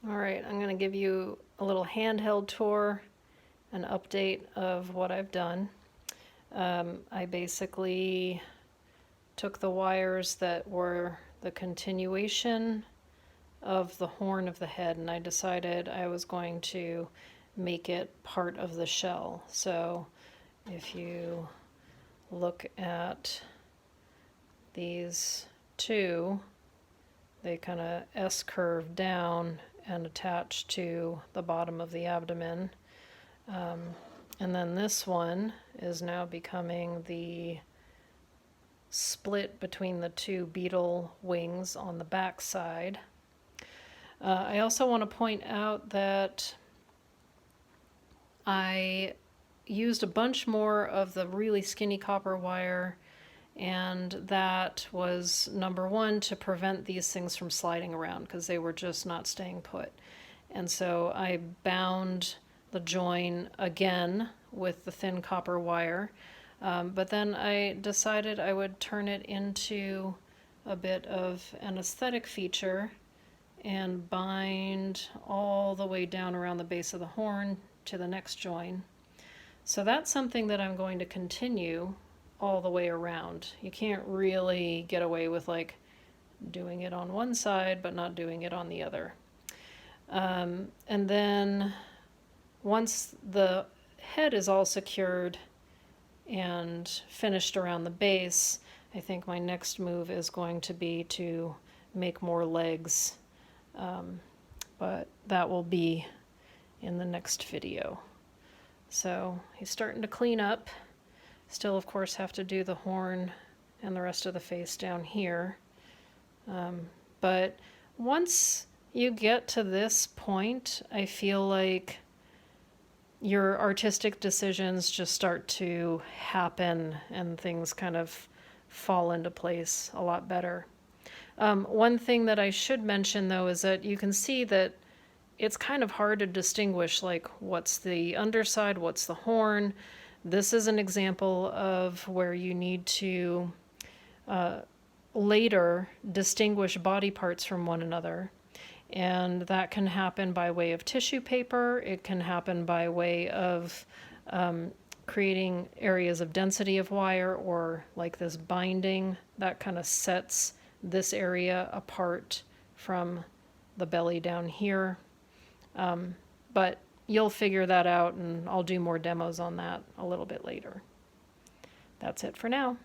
All right, I'm going to give you a little handheld tour, an update of what I've done. I basically took the wires that were the continuation of the horn of the head, and I decided I was going to make it part of the shell. So if you look at these two, they kind of S-curve down and attach to the bottom of the abdomen. And then this one is now becoming the split between the two beetle wings on the back side. I also want to point out that I used a bunch more of the really skinny copper wire, and that was number one, to prevent these things from sliding around because they were just not staying put. And so I bound the join again with the thin copper wire, but then I decided I would turn it into a bit of an aesthetic feature and bind all the way down around the base of the horn to the next join. So that's something that I'm going to continue all the way around. You can't really get away with like doing it on one side but not doing it on the other. And then once the head is all secured and finished around the base, I think my next move is going to be to make more legs, but that will be in the next video. So he's starting to clean up. Still, of course, have to do the horn and the rest of the face down here. But once you get to this point, I feel like your artistic decisions just start to happen and things kind of fall into place a lot better. One thing that I should mention, though, is that you can see that it's kind of hard to distinguish, like, what's the underside, what's the horn. This is an example of where you need to later distinguish body parts from one another. And that can happen by way of tissue paper. It can happen by way of creating areas of density of wire, or like this binding that kind of sets this area apart from the belly down here. But you'll figure that out, and I'll do more demos on that a little bit later. That's it for now.